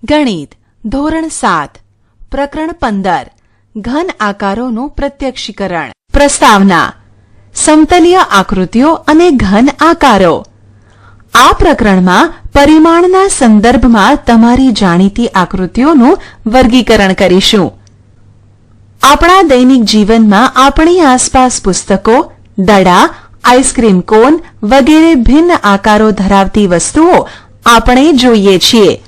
ગણિત ધોરણ 7 પ્રકરણ 15 ઘન આકારોનું પ્રત્યક્ષીકરણ. પ્રસ્તાવના: સમતલીય આકૃતિઓ અને ઘન આકારો. આ પ્રકરણમાં પરિમાણના સંદર્ભમાં તમારી જાણીતી આકૃતિઓનું વર્ગીકરણ કરીશું. આપણા દૈનિક જીવનમાં આપણી આસપાસ પુસ્તકો, દડા, આઈસ્ક્રીમ કોન વગેરે ભિન્ન આકારો ધરાવતી વસ્તુઓ આપણે જોઈએ છીએ.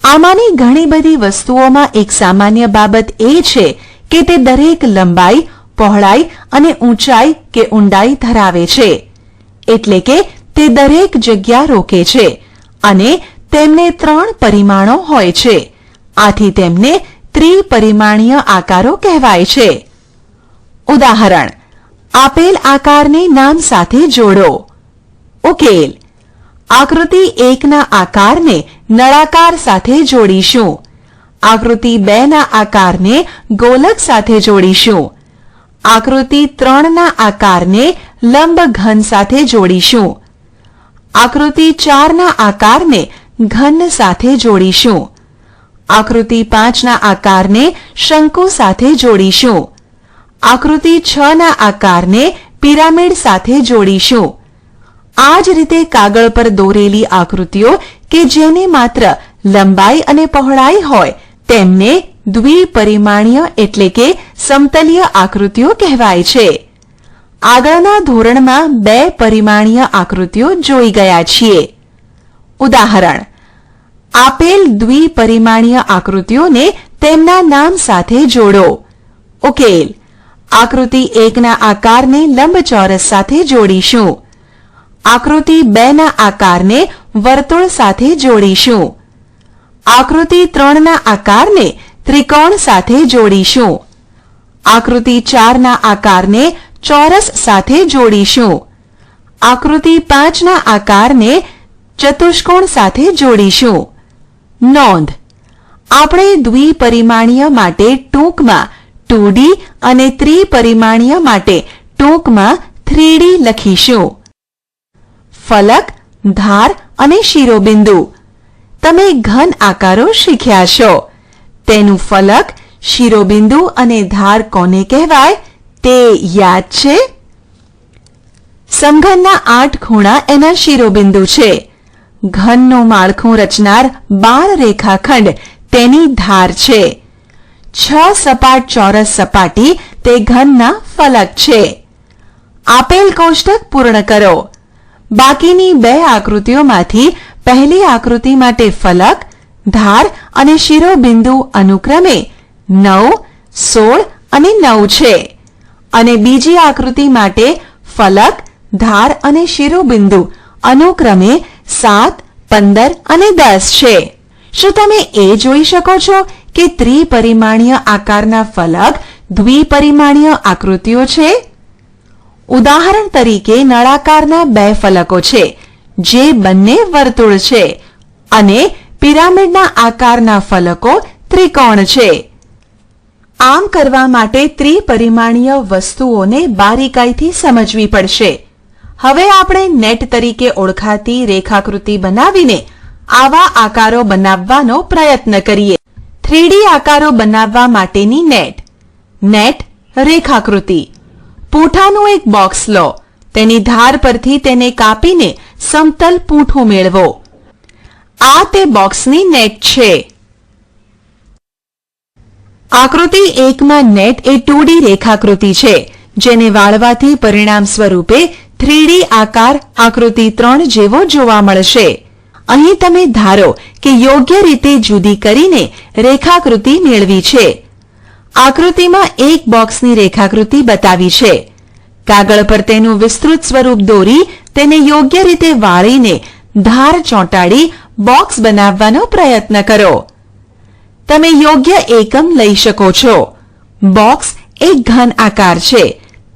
આમાંની ઘણી બધી વસ્તુઓમાં એક સામાન્ય બાબત એ છે કે તે દરેક લંબાઈ, પહોળાઈ અને ઊંચાઈ કે ઊંડાઈ ધરાવે છે. એટલે કે તે દરેક જગ્યા રોકે છે અને તેમને 3 પરિમાણો હોય છે. આથી તેમને ત્રિપરિમાણીય આકારો કહેવાય છે. ઉદાહરણ: આપેલ આકારને નામ સાથે જોડો. ઉકેલ: આકૃતિ 1 ના આકારને નળાકાર સાથે જોડીશું. આકૃતિ 2 ના આકારને ગોલક સાથે જોડીશું. આકૃતિ 3 ના આકારને લંબ ઘન સાથે જોડીશું. આકૃતિ 4 ના આકારને ઘન સાથે જોડીશું. આકૃતિ 5 ના આકારને શંકુ સાથે જોડીશું. આકૃતિ 6 ના આકારને પિરામિડ સાથે જોડીશું. આ જ રીતે કાગળ પર દોરેલી આકૃતિઓ કે જેને માત્ર લંબાઈ અને પહોળાઈ હોય તેમને દ્વિપરિમાણીય એટલે કે સમતલીય આકૃતિઓ કહેવાય છે. આગળના ધોરણમાં 2 પરિમાણીય આકૃતિઓ જોઈ ગયા છીએ. ઉદાહરણ: આપેલ દ્વિપરિમાણીય આકૃતિઓને તેમના નામ સાથે જોડો. ઉકેલ: આકૃતિ 1 ના આકારને લંબચોરસ સાથે જોડીશું. આકૃતિ 2 ના આકારને વર્તુળ સાથે જોડીશું. આકૃતિ 3 ના આકારને ત્રિકોણ સાથે જોડીશું. આકૃતિ 4 ના આકારને ચોરસ સાથે જોડીશું. આકૃતિ 5 ના આકારને ચતુષ્કોણ સાથે જોડીશું. નોંધ: આપણે દ્વિપરિમાણીય માટે ટૂંકમાં 2D અને ત્રિપરિમાણીય માટે ટૂંકમાં 3D લખીશું. ફલક, ધાર અને શિરોબિંદુ. તમે ઘન આકારો શીખ્યા છો. તેનું ફલક, શિરોબિંદુ અને ધાર કોને કહેવાય તે યાદ છે? સમઘનના 8 ખૂણા એના શિરોબિંદુ છે. ઘનનું માળખું રચનાર 12 રેખાખંડ તેની ધાર છે. 6 સપાટ ચોરસ સપાટી તે ઘનના ફલક છે. આપેલ કોષ્ટક પૂર્ણ કરો. બાકીની 2 આકૃતિઓમાંથી પહેલી આકૃતિ માટે ફલક, ધાર અને શિરોબિંદુ અનુક્રમે 9, 16 અને 9 છે અને બીજી આકૃતિ માટે ફલક, ધાર અને શિરોબિંદુ અનુક્રમે 7, 15 અને 10 છે. શું તમે એ જોઈ શકો છો કે ત્રિપરિમાણીય આકારના ફલક દ્વિપરિમાણીય આકૃતિઓ છે? ઉદાહરણ તરીકે નળાકારના 2 ફલકો છે જે બંને વર્તુળ છે અને પિરામિડના આકારના ફલકો ત્રિકોણ છે. આમ કરવા માટે ત્રિપરિમાણીય વસ્તુઓને બારીકાઈથી સમજવી પડશે. હવે આપણે નેટ તરીકે ઓળખાતી રેખાકૃતિ બનાવીને આવા આકારો બનાવવાનો પ્રયત્ન કરીએ. 3D આકારો બનાવવા માટેની નેટ. નેટ રેખાકૃતિ. પૂંઠાનું એક બોક્સ લો. તેની ધાર પરથી તેને કાપીને સમતલ પૂંઠું મેળવો. આ તે બોક્સની નેટ છે. આકૃતિ 1 માં નેટ એ 2D રેખાકૃતિ છે જેને વાળવાથી પરિણામ સ્વરૂપે 3D આકાર આકૃતિ 3 જેવો જોવા મળશે. અહીં તમે ધારો કે યોગ્ય રીતે જુદી કરીને રેખાકૃતિ મેળવી છે. આકૃતિમાં એક બોક્સની રેખાકૃતિ બતાવી છે. કાગળ પર તેનું વિસ્તૃત સ્વરૂપ દોરી તેને યોગ્ય રીતે વાળીને ધાર ચોંટાડી બોક્સ બનાવવાનો પ્રયત્ન કરો. તમે યોગ્ય એકમ લઈ શકો છો. બોક્સ એક ઘન આકાર છે.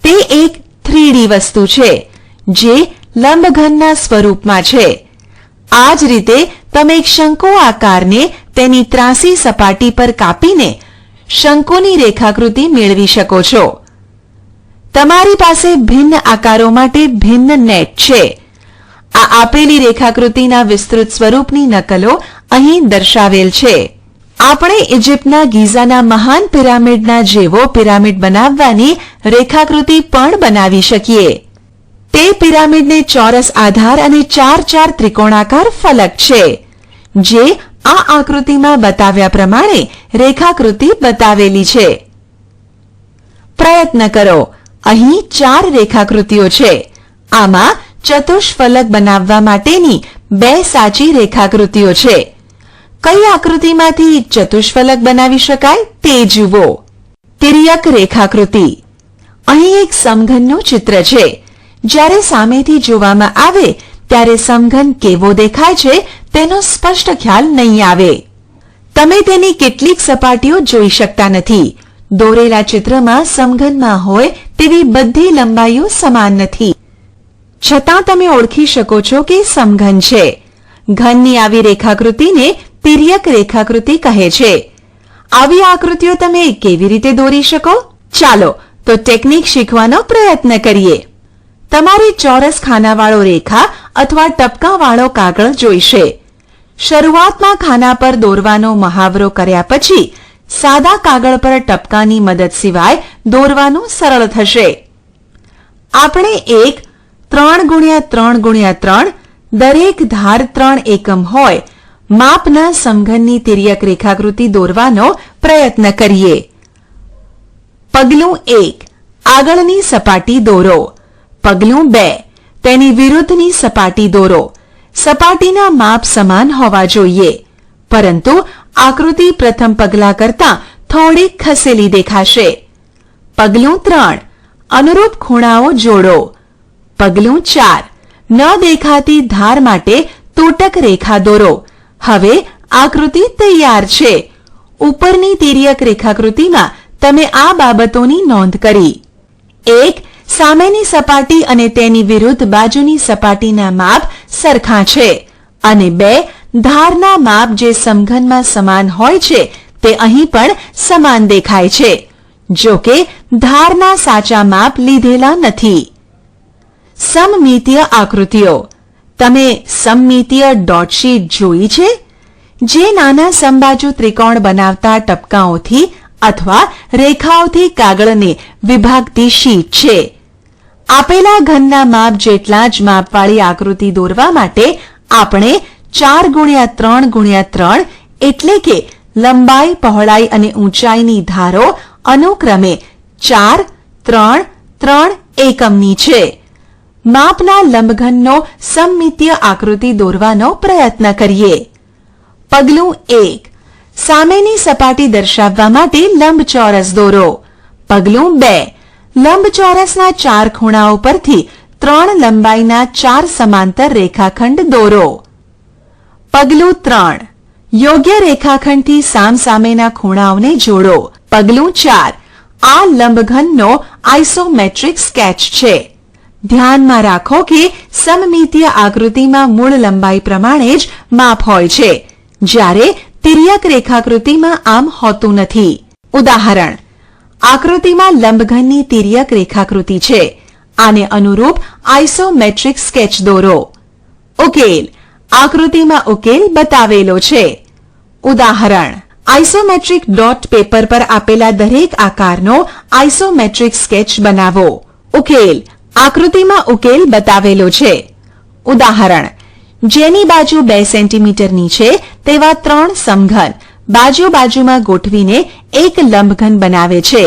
તે એક 3D વસ્તુ છે જે લંબઘનના સ્વરૂપમાં છે. આ જ રીતે તમે એક શંકુ આકારને તેની ત્રાસી સપાટી પર કાપીને શંકુની રેખાકૃતિ મેળવી શકો છો. તમારી પાસે ભિન્ન આકારો માટે ભિન્ન નેટ છે. આ આપેલી રેખાકૃતિના વિસ્તૃત સ્વરૂપની નકલો અહીં દર્શાવેલ છે. આપણે ઇજિપ્તના ગીઝાના મહાન પિરામિડના જેવો પિરામિડ બનાવવાની રેખાકૃતિ પણ બનાવી શકીએ. તે પિરામિડને ચોરસ આધાર અને 4 ત્રિકોણાકાર ફલક છે, જે આ આકૃતિમાં બતાવ્યા પ્રમાણે રેખાકૃતિ બતાવેલી છે. પ્રયત્ન કરો. અહીં 4 રેખાકૃતિઓ છે. આમાં ચતુષ્ફલક બનાવવા માટેની 2 સાચી રેખાકૃતિઓ છે. કઈ આકૃતિમાંથી ચતુષ્ફલક બનાવી શકાય તે જુઓ. તિર્યક રેખાકૃતિ. અહીં એક સમઘનનું ચિત્ર છે. જ્યારે સામેથી જોવામાં આવે ત્યારે સમઘન કેવો દેખાય છે તેનો સ્પષ્ટ ખ્યાલ નહીં આવે. તમે તેની કેટલીક સપાટીઓ જોઈ શકતા નથી. દોરેલા ચિત્રમાં સમઘનમાં હોય તેવી બધી લંબાઈઓ સમાન નથી, છતાં તમે ઓળખી શકો છો કે સમઘન છે. ઘનની આવી રેખાકૃતિને તિર્યક રેખાકૃતિ કહે છે. આવી આકૃતિઓ તમે કેવી રીતે દોરી શકો? ચાલો તો ટેકનિક શીખવાનો પ્રયત્ન કરીએ. તમારે ચોરસ ખાનાવાળો રેખા અથવા ટપકાવાળો કાગળ જોઈશે. શરૂઆતમાં ખાના પર દોરવાનો મહાવરો કર્યા પછી સાદા કાગળ પર ટપકાની મદદ સિવાય દોરવાનું સરળ થશે. આપણે એક 3x3x3 દરેક ધાર 3 એકમ હોય માપના સમઘનની તિર્યક રેખાકૃતિ દોરવાનો પ્રયત્ન કરીએ. પગલું 1, આગળની સપાટી દોરો. પગલું 2, તેની વિરુદ્ધની સપાટી દોરો. સપાટીના માપ સમાન હોવા જોઈએ, પરંતુ આકૃતિ પ્રથમ પગલા કરતાં થોડી ખસેલી દેખાશે. પગલું 3, અનુરૂપ ખૂણાઓ જોડો. પગલું 4, ન દેખાતી ધાર માટે તૂટક રેખા દોરો. હવે આકૃતિ તૈયાર છે. ઉપરની તિર્યક રેખાકૃતિમાં તમે આ બાબતોની નોંધ કરી. 1, સામેની સપાટી અને તેની વિરુદ્ધ બાજુની સપાટીના માપ સરખા છે, અને 2, ધારના માપ જે સમઘનમાં સમાન હોય છે તે અહીં પણ સમાન દેખાય છે, જો કે ધારના સાચા માપ લીધેલા નથી. સમમિતીય આકૃતિઓ. તમે સમમિતીય ડોટશીટ જોઈ છે, જે નાના સમબાજુ ત્રિકોણ બનાવતા ટપકાઓથી અથવા રેખાઓથી કાગળને વિભાગતી શીટ છે. આપેલા ઘનના માપ જેટલા જ માપવાળી આકૃતિ દોરવા માટે આપણે 4x3x3 એટલે કે લંબાઈ, પહોળાઈ અને ઊંચાઈની ધારો અનુક્રમે 4, 3, 3 એકમની છે. માપના લંબઘનનો સમમિતીય આકૃતિ દોરવાનો પ્રયત્ન કરીએ. પગલું 1, સામેની સપાટી દર્શાવવા માટે લંબચોરસ દોરો. પગલું 2, લંબચોરસના 4 ખૂણાઓ પરથી 3 લંબાઈના 4 સમાંતર રેખાખંડ દોરો. પગલું 3, યોગ્ય રેખાખંડથી સામસામેના ખૂણાઓને જોડો. પગલું 4, આ લંબઘનનો આઇસોમેટ્રિક સ્કેચ છે. ધ્યાનમાં રાખો કે સમમિતીય આકૃતિમાં મૂળ લંબાઈ પ્રમાણે જ માપ હોય છે, જ્યારે તિર્યક રેખાકૃતિમાં આમ હોતું નથી. ઉદાહરણ: આકૃતિમાં લંબઘનની તિર્યક રેખાકૃતિ છે. આને અનુરૂપ આઇસોમેટ્રિક સ્કેચ દોરો. ઉકેલ: આકૃતિમાં ઉકેલ બતાવેલો છે. ઉદાહરણ: આઇસોમેટ્રિક ડોટ પેપર પર આપેલા દરેક આકારનો આઇસોમેટ્રિક સ્કેચ બનાવો. ઉકેલ: આકૃતિમાં ઉકેલ બતાવેલો છે. ઉદાહરણ: જેની બાજુ 2 સેન્ટીમીટરની છે તેવા 3 સમઘન બાજુ બાજુમાં ગોઠવીને એક લંબઘન બનાવે છે.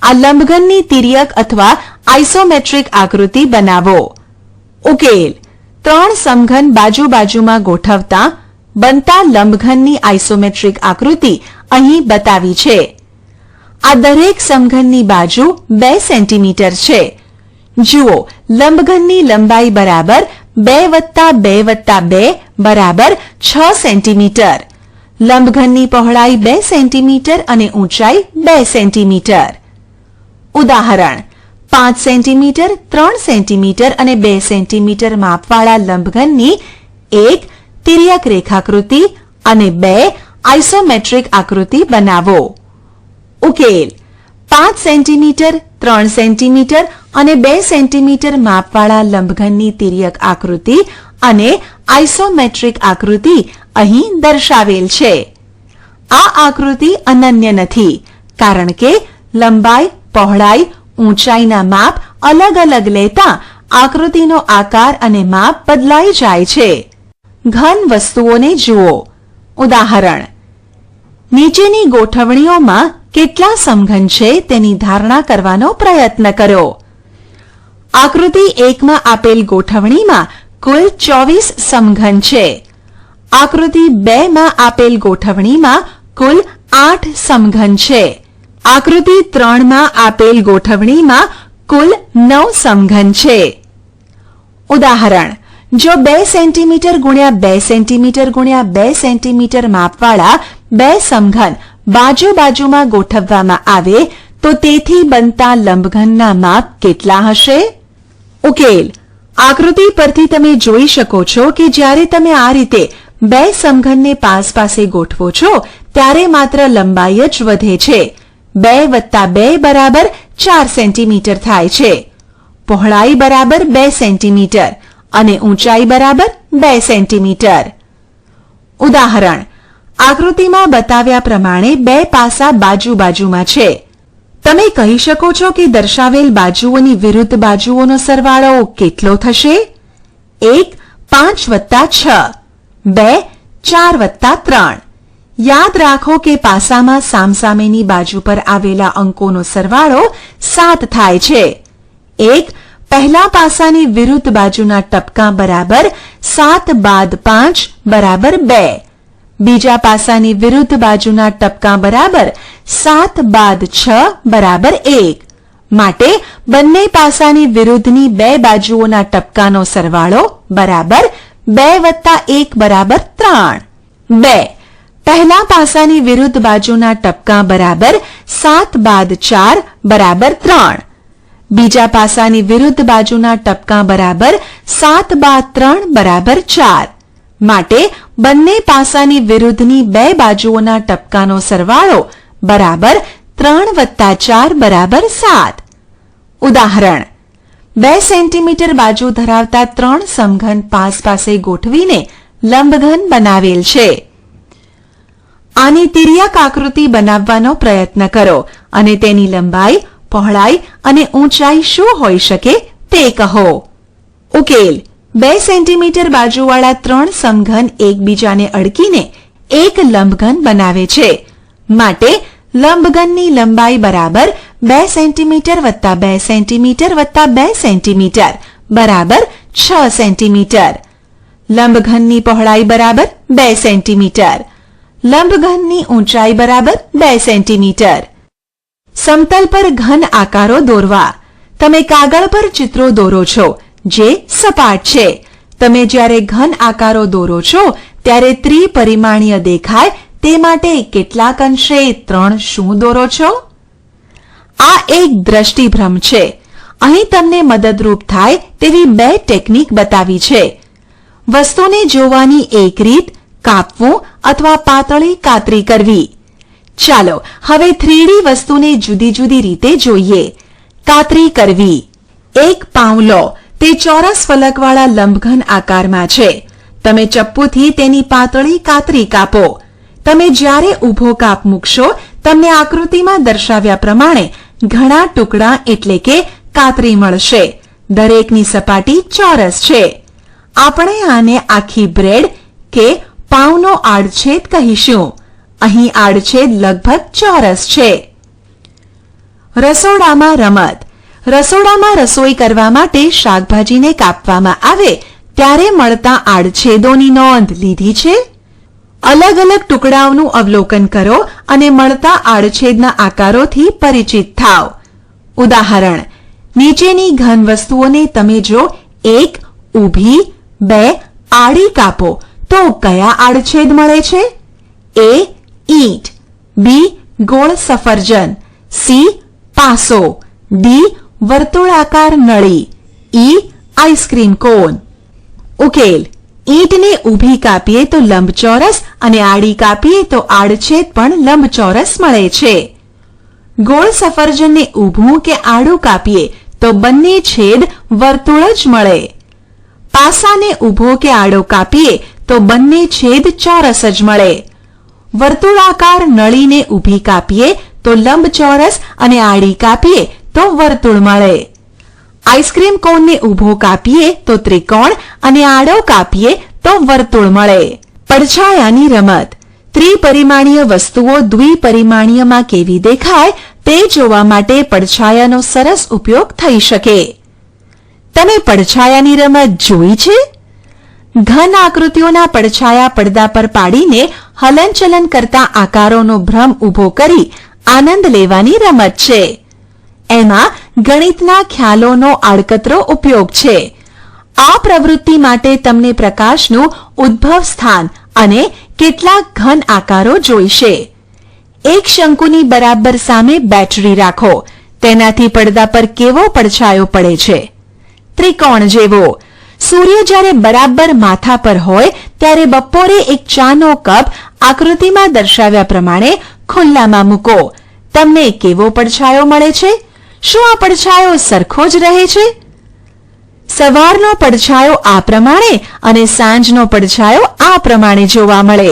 આ લંબઘનની તિર્યક અથવા આઇસોમેટ્રિક આકૃતિ બનાવો. ઉકેલ: 3 સમઘન બાજુ બાજુમાં ગોઠવતા બનતા લંબઘનની આઇસોમેટ્રિક આકૃતિ અહીં બતાવી છે. આ દરેક સમઘનની બાજુ 2 સેન્ટીમીટર છે. જુઓ, લંબઘનની લંબાઈ બરાબર 2+2+2 બરાબર 6 સેન્ટીમીટર. લંબઘનની પહોળાઈ 2 સેન્ટીમીટર અને ઊંચાઈ 2 સેન્ટીમીટર. ઉદાહરણ: 5 સેન્ટીમીટર, 3 સેન્ટીમીટર અને 2 સેન્ટીમીટર માપવાળા લંબઘનની 1 તિર્યક રેખાકૃતિ અને 2 આઇસોમેટ્રિક આકૃતિ બનાવો. ઉકેલ: 5 સેન્ટીમીટર, 3 સેન્ટીમીટર અને 2 સેન્ટીમીટર માપવાળા લંબઘનની તિર્યક આકૃતિ અને આઇસોમેટ્રિક આકૃતિ અહીં દર્શાવેલ છે. આ આકૃતિ અનન્ય નથી, કારણ કે લંબાઈ, પહોળાઈ, ઊંચાઈના માપ અલગ અલગ લેતા આકૃતિનો આકાર અને માપ બદલાઈ જાય છે. ઘન વસ્તુઓને જુઓ. ઉદાહરણ: નીચેની ગોઠવણીઓમાં કેટલા સમઘન છે તેની ધારણા કરવાનો પ્રયત્ન કરો. આકૃતિ 1 માં આપેલ ગોઠવણીમાં કુલ 24 સમઘન છે. આકૃતિ 2 માં આપેલ ગોઠવણીમાં કુલ 8 સમઘન છે. આકૃતિ 3 માં આપેલ ગોઠવણીમાં કુલ 9 સમઘન છે. ઉદાહરણ: જો 2 સેન્ટીમીટર ગુણ્યા 2 સેન્ટીમીટર ગુણ્યા 2 સેન્ટીમીટર માપવાળા 2 સમઘન બાજુ બાજુમાં ગોઠવવામાં આવે તો તેથી બનતા લંબઘનના માપ કેટલા હશે? ઉકેલ: આકૃતિ પરથી તમે જોઈ શકો છો કે જ્યારે તમે આ રીતે 2 સમઘનને પાસ પાસે ગોઠવો છો ત્યારે માત્ર લંબાઈ જ વધે છે. 2 વત્તા 2 બરાબર 4 સેન્ટીમીટર થાય છે. પહોળાઈ બરાબર 2 સેન્ટીમીટર અને ઊંચાઈ બરાબર 2 સેન્ટીમીટર. ઉદાહરણ: આકૃતિમાં બતાવ્યા પ્રમાણે 2 પાસા બાજુ બાજુમાં છે. તમે કહી શકો છો કે દર્શાવેલ બાજુઓની વિરુદ્ધ બાજુઓનો સરવાળો કેટલો થશે? 1 5 વત્તા 6, 2 4 વત્તા 3. યાદ રાખો કે પાસામાં સામસામેની બાજુ પર આવેલા અંકોનો સરવાળો 7 થાય છે. 1 પહેલા પાસાની વિરુદ્ધ બાજુના ટપકા બરાબર 7 બાદ 5 બરાબર 2. બીજા પાસાની વિરુદ્ધ બાજુના ટપકા બરાબર 7 બાદ 6 બરાબર 1. માટે બંને પાસાની વિરુદ્ધની 2 બાજુઓના ટપકાનો સરવાળો બરાબર 2 વત્તા 1 બરાબર 3. 2 પહેલા પાસાની વિરુદ્ધ બાજુના ટપકા બરાબર 7 બાદ 4 બરાબર 3. બીજા પાસાની વિરુદ્ધ બાજુના ટપકા બરાબર 7 બાદ 3 બરાબર 4. માટે બંને પાસાની વિરુદ્ધની 2 બાજુઓના ટપકાનો સરવાળો બરાબર 3 વત્તા 4 બરાબર 7. ઉદાહરણ: 2 સેન્ટીમીટર બાજુ ધરાવતા 3 સમઘન પાસ પાસે ગોઠવીને લંબઘન બનાવેલ છે. આની તિર્યક આકૃતિ બનાવવાનો પ્રયત્ન કરો અને તેની લંબાઈ, પહોળાઈ અને ઊંચાઈ શું હોઈ શકે તે કહો. ઉકેલ: 2 સેન્ટીમીટર બાજુવાળા 3 સમઘન એકબીજાને અડકીને એક લંબઘન બનાવે છે. માટે લંબઘનની લંબાઈ બરાબર 2 સેન્ટીમીટર વત્તા 2 સેન્ટીમીટર વત્તા 2 સેન્ટીમીટર બરાબર 6 સેન્ટીમીટર. લંબઘનની પહોળાઈ બરાબર 2 સેન્ટીમીટર. લંબઘનની ઊંચાઈ બરાબર 2 સેન્ટીમીટર. સમતલ પર ઘન આકારો દોરવા. તમે કાગળ પર ચિત્રો દોરો છો જે સપાટ છે. તમે જ્યારે ઘન આકારો દોરો છો ત્યારે ત્રિપરિમાણીય દેખાય તે માટે કેટલાક અંશે 3 શું દોરો છો? આ એક દ્રષ્ટિભ્રમ છે. અહીં તમને મદદરૂપ થાય તેવી 2 ટેકનિક બતાવી છે. વસ્તુને જોવાની એક રીત કાપવું અથવા પાતળી કાતરી કરવી. ચાલો હવે 3D વસ્તુને જુદી જુદી રીતે જોઈએ. કાતરી કરવી. એક પાઉં લો. તે ચોરસ ફલકવાળા લંબઘન આકારમાં છે. તમે ચપ્પુથી તેની પાતળી કાતરી કાપો. તમે જ્યારે ઊભો કાપ મૂકશો તમને આકૃતિમાં દર્શાવ્યા પ્રમાણે ઘણા ટુકડા એટલે કે કાતરી મળશે. દરેકની સપાટી ચોરસ છે. આપણે આને આખી બ્રેડ કે પાઉંનો આડછેદ કહીશું. અહીં આડછેદ લગભગ ચોરસ છે. રસોડામાં રમત. રસોડામાં રસોઈ કરવા માટે શાકભાજીને કાપવામાં આવે ત્યારે મળતા આડછેદોની નોંધ લીધી છે? અલગ અલગ ટુકડાઓનું અવલોકન કરો અને મળતા આડછેદના આકારોથી પરિચિત થાવ. ઉદાહરણ: નીચેની ઘન વસ્તુઓને તમે જો 1 ઊભી, 2 આડી કાપો તો કયા આડછેદ મળે છે? A ઈંટ, B ગોળ સફરજન, C પાસો, D વર્તુળાકાર નળી, E આઈસ્ક્રીમ કોન. ઉકેલ: ઈંટને ઊભી કાપીએ તો લંબચોરસ અને આડી કાપીએ તો આડછેદ પણ લંબચોરસ મળે છે. ગોળ સફરજનને ઊભું કે આડું કાપીએ તો બંને છેદ વર્તુળ જ મળે. પાસાને ઊભો કે આડો કાપીએ તો બંને છેદ ચોરસ જ મળે. વર્તુળાકાર નળીને ઊભી કાપીએ તો લંબચોરસ અને આડી કાપીએ તો વર્તુળ મળે. આઈસ્ક્રીમ કોનને ઊભો કાપીએ તો ત્રિકોણ અને આડો કાપીએ તો વર્તુળ મળે. પડછાયાની રમત. ત્રિપરિમાણીય વસ્તુઓ દ્વિપરિમાણીયમાં કેવી દેખાય તે જોવા માટે પડછાયાનો સરસ ઉપયોગ થઈ શકે. તમે પડછાયાની રમત જોઈ છે? ઘન આકૃતિઓના પડછાયા પડદા પર પાડીને હલનચલન કરતા આકારોનો ભ્રમ ઊભો કરી આનંદ લેવાની રમત છે. એમાં ગણિતના ખ્યાલોનો આડકતરો ઉપયોગ છે. આ પ્રવૃત્તિ માટે તમને પ્રકાશનું ઉદ્ભવ સ્થાન અને કેટલાક ઘન આકારો જોઈશે. એક શંકુની બરાબર સામે બેટરી રાખો. તેનાથી પડદા પર કેવો પડછાયો પડે છે? ત્રિકોણ જેવો. સૂર્ય જ્યારે બરાબર માથા પર હોય ત્યારે બપોરે એક ચાનો કપ આકૃતિમાં દર્શાવ્યા પ્રમાણે ખુલ્લામાં મૂકો. તમને કેવો પડછાયો મળે છે? શું આ પડછાયો સરખો જ રહે છે? સવારનો પડછાયો આ પ્રમાણે અને સાંજનો પડછાયો આ પ્રમાણે જોવા મળે.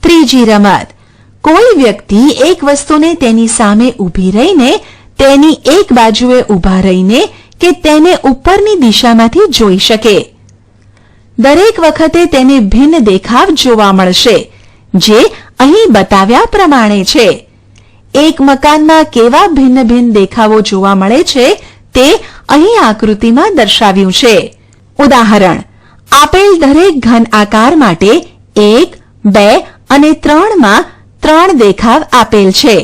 ત્રીજી રમત. કોઈ વ્યક્તિ એક વસ્તુને તેની સામે ઊભી રહીને તેની એક બાજુએ ઊભા રહીને કે તેને ઉપરની દિશામાંથી જોઈ શકે. દરેક વખતે તેને ભિન્ન દેખાવ જોવા મળશે, જે અહીં બતાવ્યા પ્રમાણે છે. એક મકાનમાં કેવા ભિન્ન ભિન્ન દેખાવો જોવા મળે છે તે અહીં આકૃતિમાં દર્શાવ્યું છે. ઉદાહરણ. આપેલ દરેક ઘન આકાર માટે 1, 2 અને 3 માં 3 દેખાવ આપેલ છે.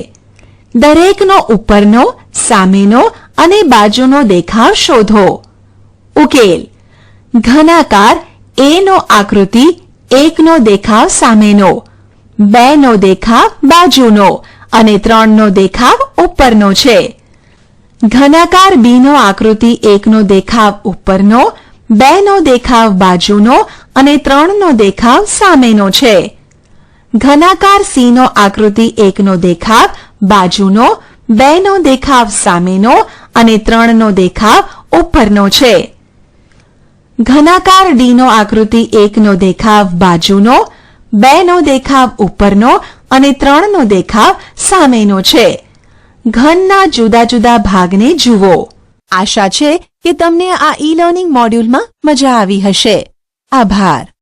દરેકનો ઉપરનો, સામેનો અને બાજુનો દેખાવ શોધો. ઉકેલ. ઘનાકાર A નો આકૃતિ 1 નો દેખાવ સામેનો, 2 નો દેખાવ બાજુનો અને 3 નો દેખાવ ઉપરનો છે. ઘનાકાર B નો આકૃતિ 1 નો દેખાવ ઉપરનો, 2 નો દેખાવ બાજુનો અને 3 નો દેખાવ સામેનો છે. ઘનાકાર C નો આકૃતિ 1 નો દેખાવ બાજુનો, 2 નો દેખાવ સામેનો અને 3 નો દેખાવ ઉપરનો છે. ઘનાકાર D નો આકૃતિ 1 નો દેખાવ બાજુનો, 2 નો દેખાવ ઉપરનો અને 3 નો દેખાવ સામેનો છે. ઘનના જુદા જુદા ભાગને જુઓ. આશા છે કે તમને આ ઈ લર્નિંગ મોડ્યુલમાં મજા આવી હશે. આભાર.